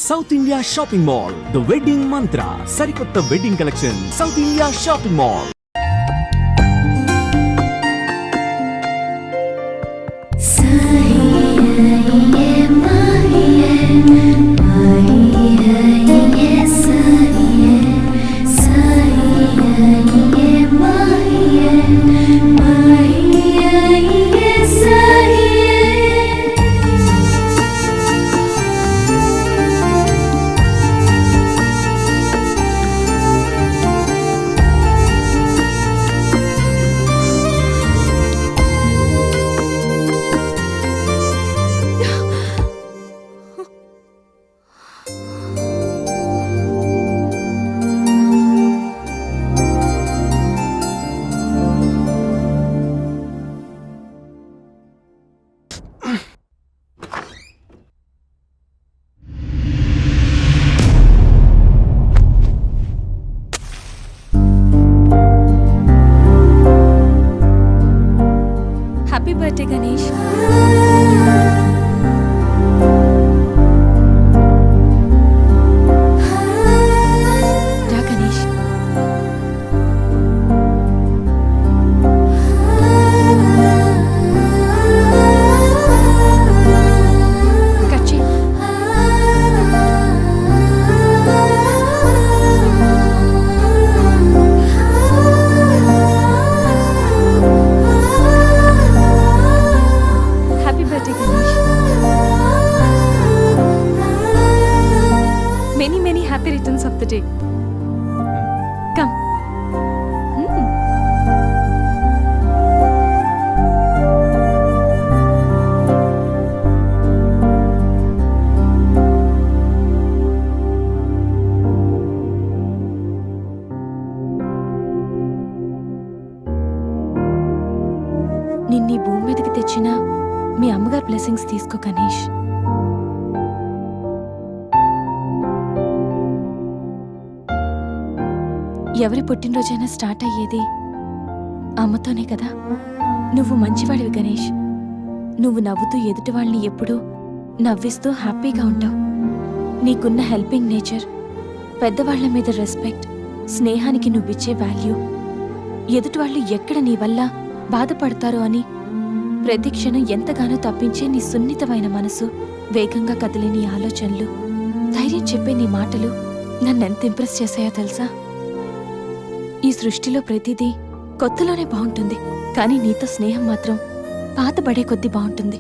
South India shopping mall, the wedding mantra, సరికొత్త wedding collection, South India shopping mall. Happy birthday Ganesh. రా Ganesh. Cut చేయి. Happy birthday Ganesh. Many many happy returns of the day. Come. నిన్నీ భూమి మీదకి తెచ్చిన మీ అమ్మగారు blessings తీసుకో గణేష్. ఎవరి పుట్టినరోజైనా స్టార్ట్ అయ్యేది అమ్మతోనే కదా. నువ్వు మంచివాడివి గణేష్. నువ్వు నవ్వుతూ ఎదుటి వాళ్ళని ఎప్పుడూ నవ్విస్తూ హ్యాపీగా ఉంటావు. నీకున్న హెల్పింగ్ నేచర్, పెద్దవాళ్ల మీద రెస్పెక్ట్, స్నేహానికి నువ్విచ్చే వాల్యూ, ఎదుటి వాళ్ళు ఎక్కడ నీ వల్ల బాధపడతారో అని ప్రతి క్షణం ఎంతగానో తప్పించే నీ సున్నితమైన మనసు, వేగంగా కదిలే నీ ఆలోచనలు, ధైర్యం చెప్పే నీ మాటలు నన్నెంత ఇంప్రెస్ చేశాయో తెలుసా. ఈ సృష్టిలో ప్రతిదీ కొత్తలోనే బాగుంటుంది, కానీ నీతో స్నేహం మాత్రం పాతబడే కొద్దీ బాగుంటుంది.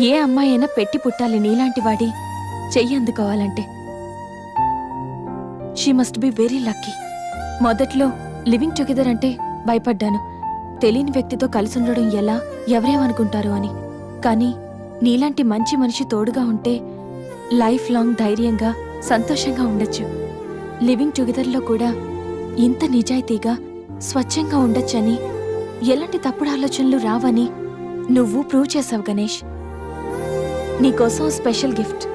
ఏ అమ్మాయి అయినా పెట్టి పుట్టాలి నీలాంటి వాడి చెయ్యి అందుకోవాలంటే. She must be very lucky. మొదట్లో లివింగ్ టుగెదర్ అంటే భయపడ్డాను, తెలియని వ్యక్తితో కలిసి ఉండడం ఎలా, ఎవరేమనుకుంటారో అని. కానీ నీలాంటి మంచి మనిషి తోడుగా ఉంటే లైఫ్ లాంగ్ ధైర్యంగా సంతోషంగా ఉండొచ్చు. లివింగ్ టుగెదర్లో కూడా ఇంత నిజాయితీగా స్వచ్ఛంగా ఉండొచ్చని, ఎలాంటి తప్పుడు ఆలోచనలు రావని నువ్వు ప్రూవ్ చేసావు గణేష్. నీకోసం special gift.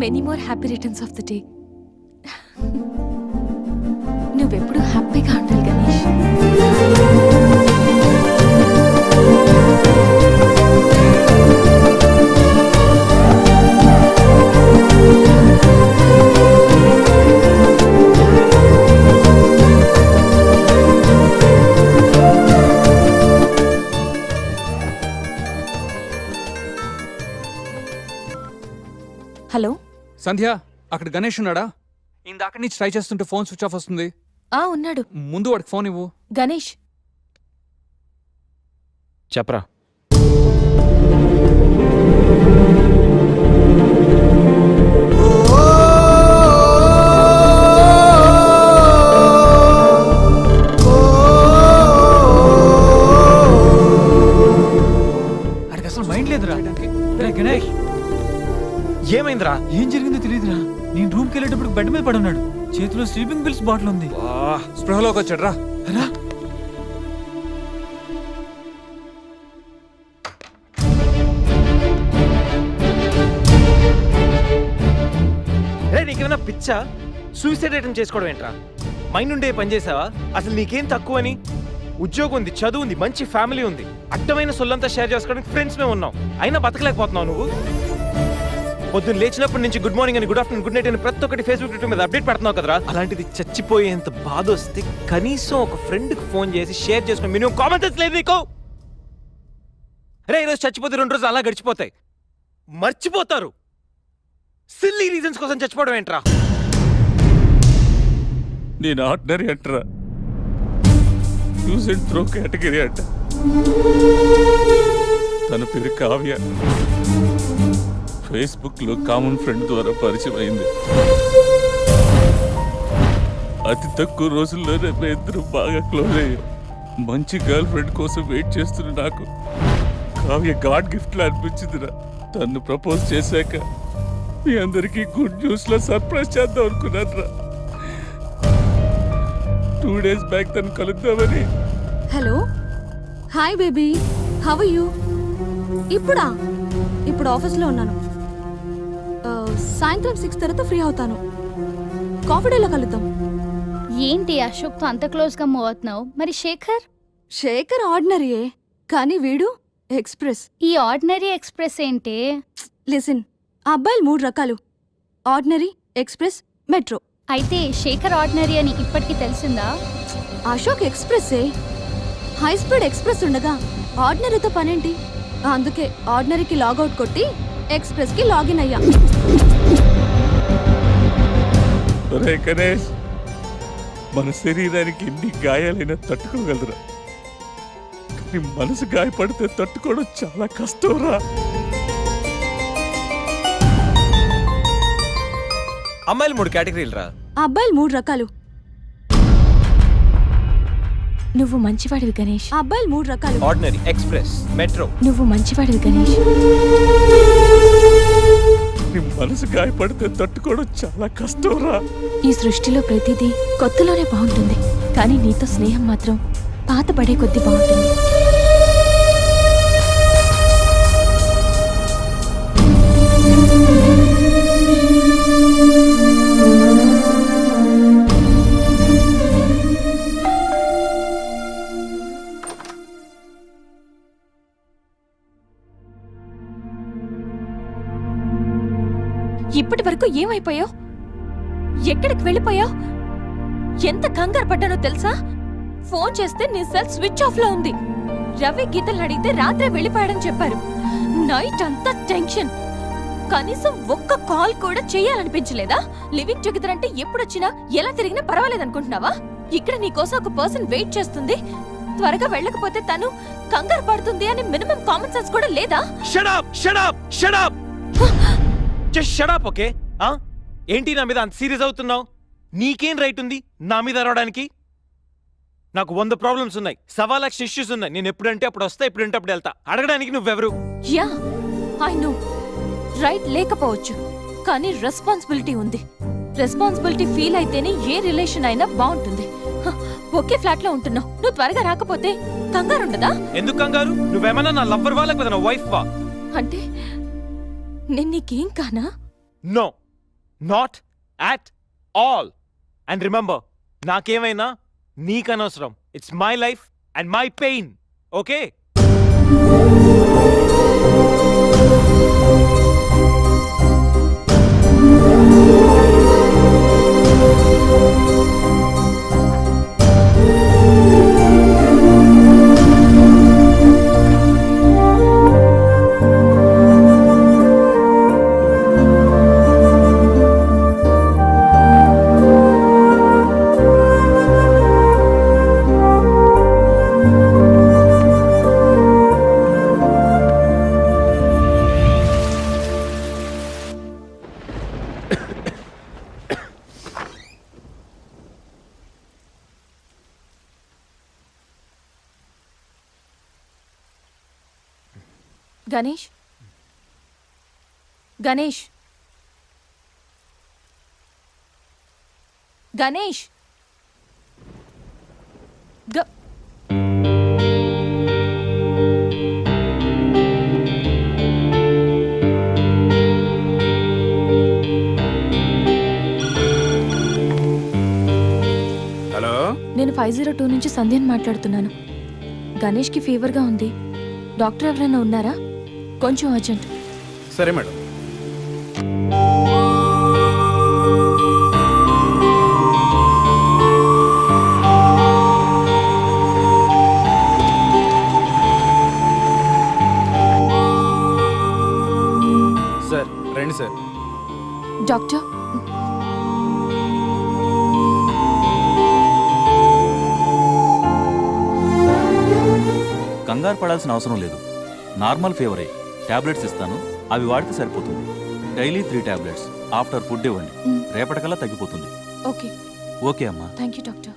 Many more happy returns of the day. నువ్వెప్పుడు హ్యాపీగా ఉండాలి గణేష్. హలో సంధ్య, అక్కడ గణేష్ ఉన్నాడా? ఇందాక నుంచి ట్రై చేస్తుంటే ఫోన్ స్విచ్ ఆఫ్ వస్తుంది. ఉన్నాడు. ముందు వాడికి ఫోన్ ఇవ్వు. గణేష్, చెప్పరా. అడికి అసలు మైండ్ లేదురా. గణేష్, ఏమైందిరా? ఏం జరిగిందో తెలియదురా. నేను రూమ్కి వెళ్ళేటప్పుడు బెడ్ మీద పడున్నాడు, చేతిలో స్లీపింగ్ పిల్స్ బాటిల్ ఉంది. స్పృహలోకి వచ్చాడు రా. పిచ్చా? సూసైడ్ అటెంప్ట్ చేసుకోవడం ఏంట్రా? మైండ్ ఉండే పని చేసావా? అసలు నీకేం తక్కువ అని? ఉద్యోగం ఉంది, చదువు ఉంది, మంచి ఫ్యామిలీ ఉంది, అడ్డమైన సొల్లంతా షేర్ చేసుకోవడానికి ఫ్రెండ్స్ మేము ఉన్నాం, అయినా బతకలేకపోతున్నావు నువ్వు. పొద్దున్న లేచినప్పటి నుంచి గుడ్ మార్నింగ్ అని, గుడ్ ఆఫ్టర్నూన్, గుడ్ నైట్ అని ప్రతి ఒక్కటి ఫేస్బుక్ ట్విట్టర్ మీద అప్డేట్ పెడుతున్నావు కదరా. అలాంటిది చచ్చిపోయేంత బాధ వస్తే కనీసం ఒక ఫ్రెండ్కి ఫోన్ చేసి షేర్ చేసుకుని మినిమం కామన్ సెన్స్ లేదు నీకు? రే ఈరోజు చచ్చిపోతే 2 రోజులు అలా గడిచిపోతాయి, మర్చిపోతారు. సిల్లీ రీజన్స్ కోసం చచ్చిపోవడం ఏంట్రా? నేను ఆర్డినరీ అంటరా, యూజ్ అండ్ త్రో కేటగిరీ అంట. తన పేరు కావ్య, ఫేస్బుక్ లో కామన్ ఫ్రెండ్ ద్వారా పరిచయం అయింది. అతి తక్కువ రోజుల్లోనే మేము ఇద్దరు బాగా క్లోజ్ అయ్యాం. మంచి గర్ల్ ఫ్రెండ్ కోసం వెయిట్ చేస్తున్న నాకు కావ్య గాడ్ గిఫ్ట్ లా అనిపించిందిరా. తను ప్రపోజ్ చేశాక మీ అందరికీ గుడ్ న్యూస్ లో సర్ప్రైజ్ చేద్దాం అనుకున్నాను రా. 2 days బ్యాక్ తను కలుద్దామని. Hello, hi baby, how are you? ఇప్పుడు ఆఫీస్లో ఉన్నాను. సాయంత్రం 6 తర్వాత ఫ్రీ అవుతాను. కాఫీ డేలో కలుద్దాం. ఏంటి అశోక్తో అంత క్లోజ్గా మూవ్ అవుతున్నావు? మరి శేఖర్ ఆర్డినరీయే, కానీ వీడు ఎక్స్ప్రెస్. ఈ ఆర్డినరీ ఎక్స్ప్రెస్ ఏంటి? లిసన్, ఆ అబ్బాయిలు 3 రకాలు: ఆర్డినరీ, ఎక్స్ప్రెస్, మెట్రో. అయితే శేఖర్ ఆర్డినరీ అని ఇప్పటికి తెలిసిందా? అశోక్ ఎక్స్ప్రెస్సే. హై స్పీడ్ ఎక్స్ప్రెస్ ఉండగా ఆర్డినరీతో పనేంటి? అందుకే ఆర్డినరీకి లాగౌట్ కొట్టి ఎక్స్ప్రెస్కి లాగిన్ అయ్యా. ఒరే గణేష్, మన శరీరానికి ఎన్ని గాయాలైనా తట్టుకోగలరా, కానీ మనసు గాయపడితే తట్టుకోవడం చాలా కష్టంరా. అమ్మాయిలు 3 కేటగిరీలు రా. ఆ అబ్బాయిలు 3 రకాలు. నువ్వు మంచివాడివి గణేష్. ఆ అబ్బాయిలు 3 రకాలు. Ordinary, express, metro. నువ్వు మంచివాడివి గణేష్. నీ మనసు గాయపడితే తట్టుకోవడం చాలా కష్టంరా. ఈ సృష్టిలో ప్రతిదీ కొత్తలోనే బాగుంటుంది, కానీ నీతో స్నేహం మాత్రం పాత పడే కొద్దీ బాగుంటుంది. ఇప్పటి వరకు ఏమైపోయావు? ఎక్కడికి వెళ్ళిపోయావు? ఎంత కంగారు పడ్డానో తెలుసా? ఫోన్ చేస్తే నీ సెల్ స్విచ్ ఆఫ్ లో ఉంది. రవి గీతలు అడిగితే రాత్రే వెళ్ళిపోయాడని చెప్పారు. నైట్ అంతా టెన్షన్. కనీసం ఒక్క కాల్ కూడా చేయాలనిపించలేదా? లివింగ్ టుగెదర్ అంటే ఎప్పుడొచ్చినా ఎలా తిరిగినా పర్వాలేదనుకుంటున్నావా? ఇక్కడ నీకోసం ఒక పర్సన్ వెయిట్ చేస్తుంది. త్వరగా వెళ్ళకపోతే తను కంగారు పడుతుంది అని మినిమం కామన్ సెన్స్ కూడా లేదా? Shut up, shut up, shut up. Just shut up, okay? ఏంటి నా మీద అంత సీరియస్ అవుతున్నావు? నీకేం రైట్ ఉంది నా మీద అరవడానికి? నాకు 100 ప్రాబ్లమ్స్ ఉన్నాయి, 1,00,000 ఇష్యూస్ ఉన్నాయి. నేను ఎప్పుడంటే అప్పుడు వస్తా, ఎప్పుడంటే అప్పుడు వెళ్తా. అడగడానికి నువ్వెవరు? Yeah, I know. రైట్ లేకపోవచ్చు, కానీ రెస్పాన్సిబిలిటీ ఉంది. రెస్పాన్సిబిలిటీ ఫీల్ అయితేనే ఏ రిలేషన్ అయినా బాగుంటుంది. ఒకే ఫ్లాట్ లో ఉంటున్నావు, నువ్వు త్వరగా రాకపోతే కంగారు ఉండదా? ఎందుకు కంగారు? నువ్వేమన్నా నా లవ్వర్ వా లేకపోతే నా వైఫ్ వా? అంటే నేను నీకేం కానా? No, not at all. And remember, నాకేమైనా నీకనవసరం. It's my life and my pain, okay? Ganesh, Ganesh, Ganesh, 502 నుంచి సంధ్యని మాట్లాడుతున్నాను. గణేష్కి ఫీవర్గా ఉంది. డాక్టర్ ఎవరైనా ఉన్నారా? కొంచెం అర్జెంట్. సరే మేడం. సార్ రండి సార్. డాక్టర్, కంగారు పడాల్సిన అవసరం లేదు. నార్మల్ ఫీవరే. టాబ్లెట్స్ ఇస్తాను, అవి వాడితే సరిపోతుంది. Daily 3 tablets. ఆఫ్టర్ ఫుడ్ ఇవ్వండి. రేపటికల్లా తగ్గిపోతుంది. ఓకే. ఓకే అమ్మా. Thank you doctor.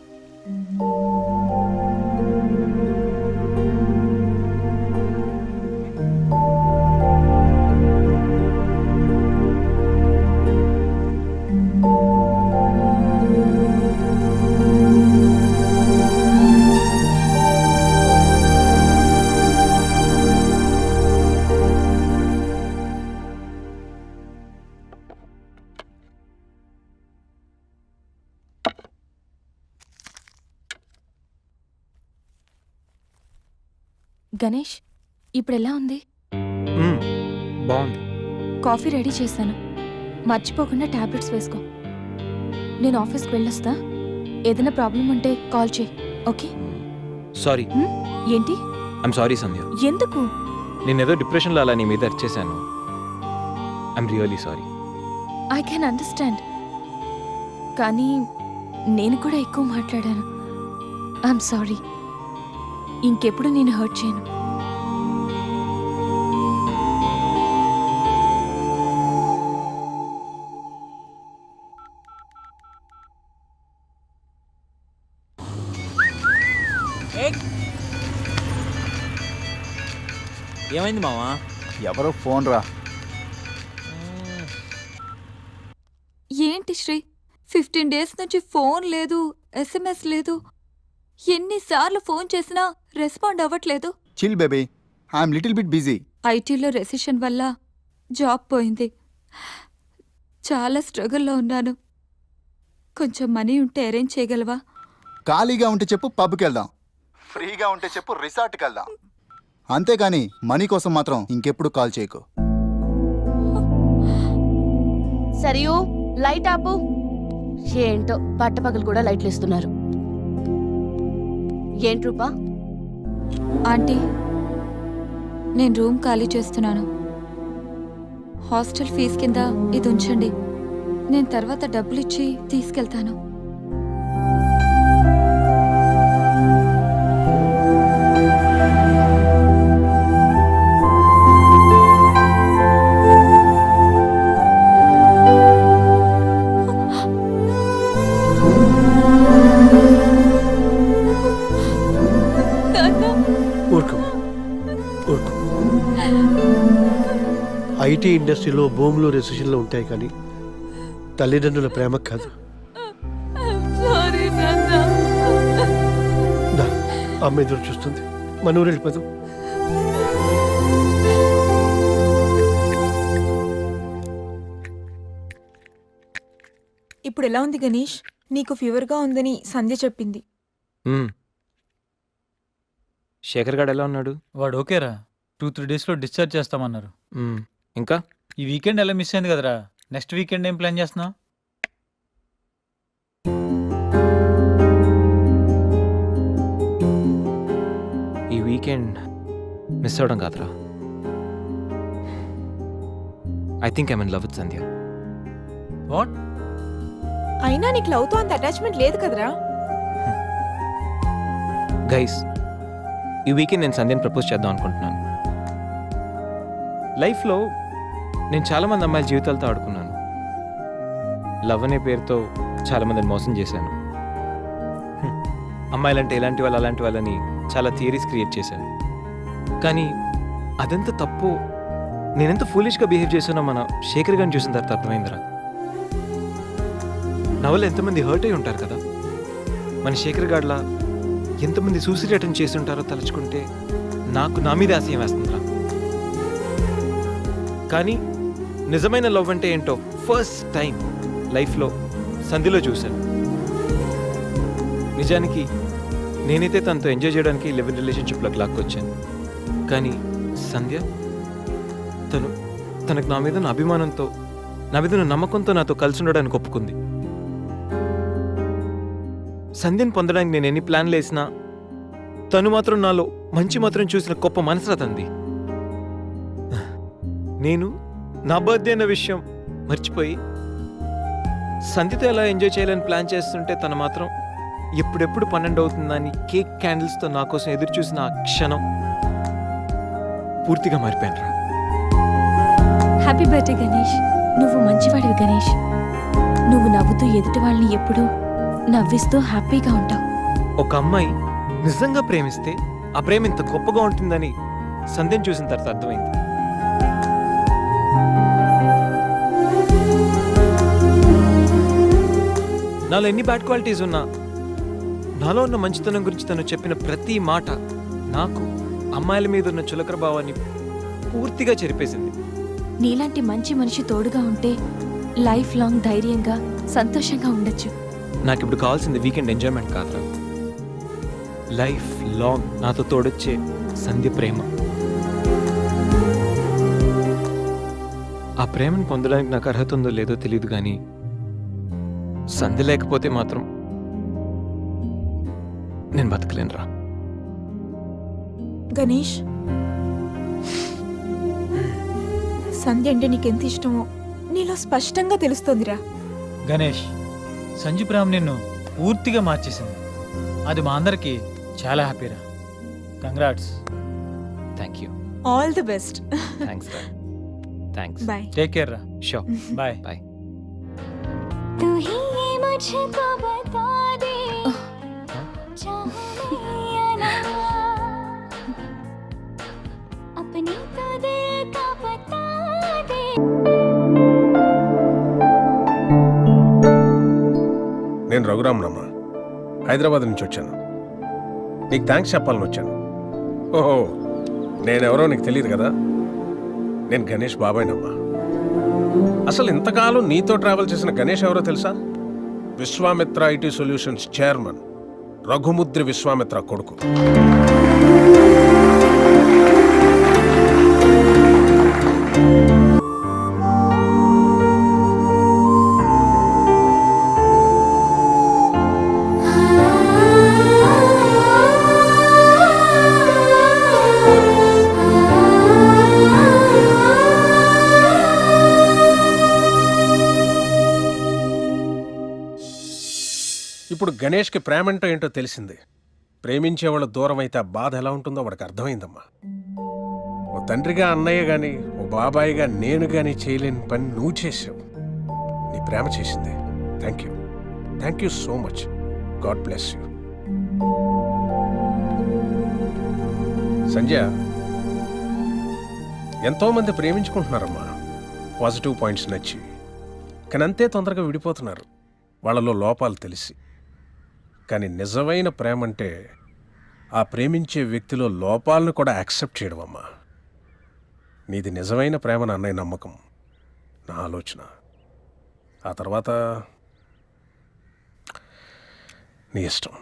గణేష్, ఇప్పుడు ఎలా ఉంది? బాగుంది. కాఫీ రెడీ చేశాను. మర్చిపోకుండా టాబ్లెట్స్ వేసుకో. నేను ఆఫీస్కి వెళ్ళొస్తా. ఏదైనా ప్రాబ్లం ఉంటే కాల్ చేయి. ఓకే? సారీ. ఏంటి? I'm sorry Sandhya. ఎందుకు? నేనేదో డిప్రెషన్లో అలా నీ మీద అరిచేశాను. I'm really sorry. I can understand. కానీ నేను కూడా ఎక్కువ మాట్లాడాను. I'm sorry. ఇంకెప్పుడు నేను హర్ట్ చేయను. ఏమైంది మావా? ఎవరో ఫోన్ రా. ఏంటి శ్రీ, 15 డేస్ నుంచి ఫోన్ లేదు, SMS లేదు. ఎన్నిసార్లు ఫోన్ చేసినా రెస్పాండ్ అవ్వట్లేదు. Chill baby, I'm little bit busy. ఐటీలో రెసిషన్ వల్ల జాబ్ పోయింది. చాలా స్ట్రగుల్లో ఉన్నాను. కొంచెం మనీ ఉంటే అరేంజ్ చేయగలవా? ఖాళీగా ఉంటే చెప్పు, పబ్కి వెళ్దాం. ఫ్రీగా ఉంటే చెప్పు, రిసార్ట్కి వెళ్దాం. అంతేగాని మనీ కోసం మాత్రం ఇంకెప్పుడు కాల్ చేయకు. సరియు, లైట్ ఆపు. ఏంటో పట్టపగలు కూడా లైట్లు ఇస్తున్నారు. ఏంటి రూపా? ఆంటీ, నేను రూమ్ ఖాళీ చేస్తున్నాను. హాస్టల్ ఫీజు కింద ఇది ఉంచండి. నేను తర్వాత డబ్బులు ఇచ్చి తీసుకెళ్తాను. ఐటీ ఇండస్ట్రీలో భూములు రెసిషన్లో ఉంటాయి, కానీ తల్లిదండ్రుల ప్రేమ కాదు. అమ్మ ఎదురు చూస్తుంది. మన ఊరు వెళ్ళిపోదాం. ఇప్పుడు ఎలా ఉంది గణేష్? నీకు ఫీవర్గా ఉందని సంధ్య చెప్పింది. శేఖర్ గాడు ఎలా ఉన్నాడు? వాడు ఓకేరా. 2-3 డేస్లో డిశ్చార్జ్ చేస్తామన్నారు. ఇంకా ఈ వీకెండ్ ఎలా మిస్ అయింది కదరా. నెక్స్ట్ వీకెండ్ ఏం ప్లాన్ చేస్తున్నావు? ఈ వీకెండ్ మిస్ అవడం కాదురా. I think I'm in love with Sandhya. What? అయినా నీకు లవ్తో అంత అటాచ్మెంట్ లేదు కదరా. గైస్, ఈ వీకెండ్ నేను సంధ్యని ప్రపోజ్ చేద్దాం అనుకుంటున్నాను. లైఫ్లో నేను చాలామంది అమ్మాయిల జీవితాలతో ఆడుకున్నాను. లవ్ అనే పేరుతో చాలామందిని మోసం చేశాను. అమ్మాయిలంటే ఇలాంటి వాళ్ళు అలాంటి వాళ్ళని చాలా థియరీస్ క్రియేట్ చేశాను. కానీ అదెంత తప్పు, నేనెంత ఫూలిష్గా బిహేవ్ చేశానో మన శేఖర్ గారిని చూసిన తర్వాత అర్థమైందిరా. నా వల్ల ఎంతమంది హర్ట్ అయి ఉంటారు కదా. మన శేఖర్ గాడ్లా ఎంతమంది సూసైడ్ అటెంప్ట్ చేసి ఉంటారో తలుచుకుంటే నాకు నా మీద ఆశయం వేస్తుందిరా. కానీ నిజమైన లవ్ అంటే ఏంటో ఫస్ట్ టైం లైఫ్లో సంధిలో చూశాను. నిజానికి నేనైతే తనతో ఎంజాయ్ చేయడానికి లివ్ ఇన్ రిలేషన్షిప్లోకి లాక్కొచ్చాను. కానీ సంధ్య తనకు నా మీద ఉన్న అభిమానంతో, నా మీద ఉన్న నమ్మకంతో నాతో కలిసి ఉండడానికి ఒప్పుకుంది. సంధ్యను పొందడానికి నేను ఎన్ని ప్లాన్లు వేసినా తను మాత్రం నాలో మంచి మాత్రం చూసిన గొప్ప మనసురా తంది. నేను నా బర్త్డే అన్న విషయం మర్చిపోయి సంధ్యతో ఎలా ఎంజాయ్ చేయాలని ప్లాన్ చేస్తుంటే తను మాత్రం ఎప్పుడెప్పుడు 12 అవుతుందని కేక్ క్యాండిల్స్తో నా కోసం ఎదురు చూసిన ఆ క్షణం పూర్తిగా మారిపోయాను రా. Happy birthday Ganesh. నువ్వు మంచివాడివి గణేష్. నువ్వు నవ్వుతూ ఎదుటి వాళ్ళని ఎప్పుడూ నవ్విస్తూ హ్యాపీగా ఉంటావు. ఒక అమ్మాయి నిజంగా ప్రేమిస్తే ఆ ప్రేమ ఇంత గొప్పగా ఉంటుందని సంధ్యను చూసిన తర్వాత అర్థమైంది. నాలో ఎన్ని బ్యాడ్ క్వాలిటీస్ ఉన్నా నాలో ఉన్న మంచితనం గురించి తను చెప్పిన ప్రతి మాట నాకు అమ్మాయిల మీద ఉన్న చులకర భావాన్ని పూర్తిగా చెరిపేసింది. నీలాంటి మంచి మనిషి తోడుగా ఉంటే లైఫ్ లాంగ్ ధైర్యంగా సంతోషంగా ఉండొచ్చు. నాకు ఇప్పుడు కావాల్సింది వీకెండ్ ఎంజాయ్మెంట్ కాదురా, లైఫ్ లాంగ్ నాతో తోడొచ్చే సంధ్య ప్రేమ. ఆ ప్రేమను పొందడానికి నాకు అర్హత ఉందో లేదో తెలియదు, కానీ సంధ్య లేకపోతే మాత్రం నేను బతకలేనురా. గణేష్, సంధ్య అంటే నీకెంత ఇష్టమో నీలో స్పష్టంగా తెలుస్తోందిరా. గణేష్, సంజు ప్రేమ నిన్ను పూర్తిగా మార్చేసింది. అది మా అందరికి చాలా హ్యాపీరా. Congrats. Thank you. All the best. Thanks రా. థ్యాంక్స్. బాయ్. టేక్ కేర్ రా. షూర్. బాయ్. బాయ్. నేను రఘురామనమ్మ, హైదరాబాద్ నుంచి వచ్చాను. నీకు థ్యాంక్స్ చెప్పాలని వచ్చాను. ఓహో, నేనెవరో నీకు తెలియదు కదా. నేను గణేష్ బాబాయ్నమ్మా. అసలు ఇంతకాలం నీతో ట్రావెల్ చేసిన గణేష్ ఎవరో తెలుసా? Vishwamitra IT solutions chairman Raghumudri Vishwamitra కొడుకు. ఇప్పుడు గణేష్కి ప్రేమంటో ఏంటో తెలిసింది. ప్రేమించేవాళ్ళు దూరం అయితే ఆ బాధ ఎలా ఉంటుందో వాడికి అర్థమైందమ్మా. ఓ తండ్రిగా అన్నయ్య గాని, ఓ బాబాయిగా నేను గాని చేయలేని పని నువ్వు చేసావు. నీ ప్రేమ చేసింది. Thank you. Thank you so much. God bless you. Sanjay, ఎంతోమంది ప్రేమించుకుంటున్నారమ్మా, పాజిటివ్ పాయింట్స్ నచ్చి. కానీ అంతే తొందరగా విడిపోతున్నారు వాళ్ళలో లోపాలు తెలిసి. కానీ నిజమైన ప్రేమ అంటే ఆ ప్రేమించే వ్యక్తిలో లోపాలను కూడా యాక్సెప్ట్ చేయడం అమ్మా. నీది నిజమైన ప్రేమ నా అన్నయ్య నమ్మకం, నా ఆలోచన. ఆ తర్వాత నీ ఇష్టం.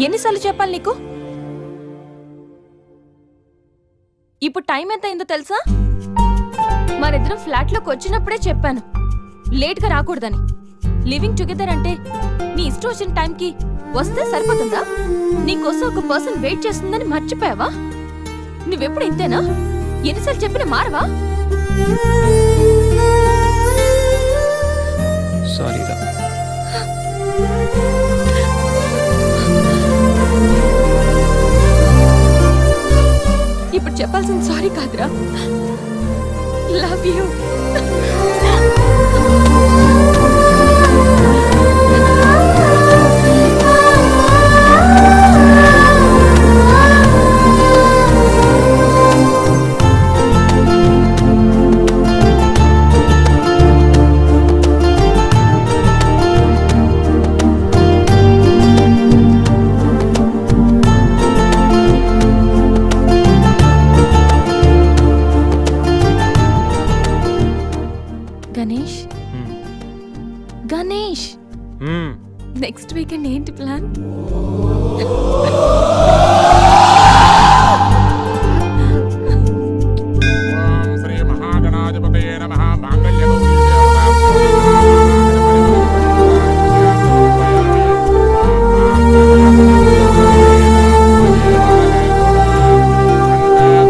ఎన్నిసార్లు చెప్పాలి నీకు? ఇప్పుడు టైం ఎంత అయిందో తెలుసా? మరిద్దరం ఫ్లాట్లోకి వచ్చినప్పుడే చెప్పాను లేట్గా రాకూడదని. లివింగ్ టుగెదర్ అంటే నీ ఇష్టం వచ్చిన టైంకి వస్తే సరిపోతుందా? నీకోసం ఒక పర్సన్ వెయిట్ చేస్తుందని మర్చిపోయావా? నువ్వెప్పుడు ఇంతేనా? ఎన్నిసార్లు చెప్పినా మారవా? సారీ రా. ఇప్పుడు చెప్పాల్సిన సారీ కాదురా, లవ్ యూ. నెక్స్ట్ వీకెండ్ ఏంటి ప్లాన్?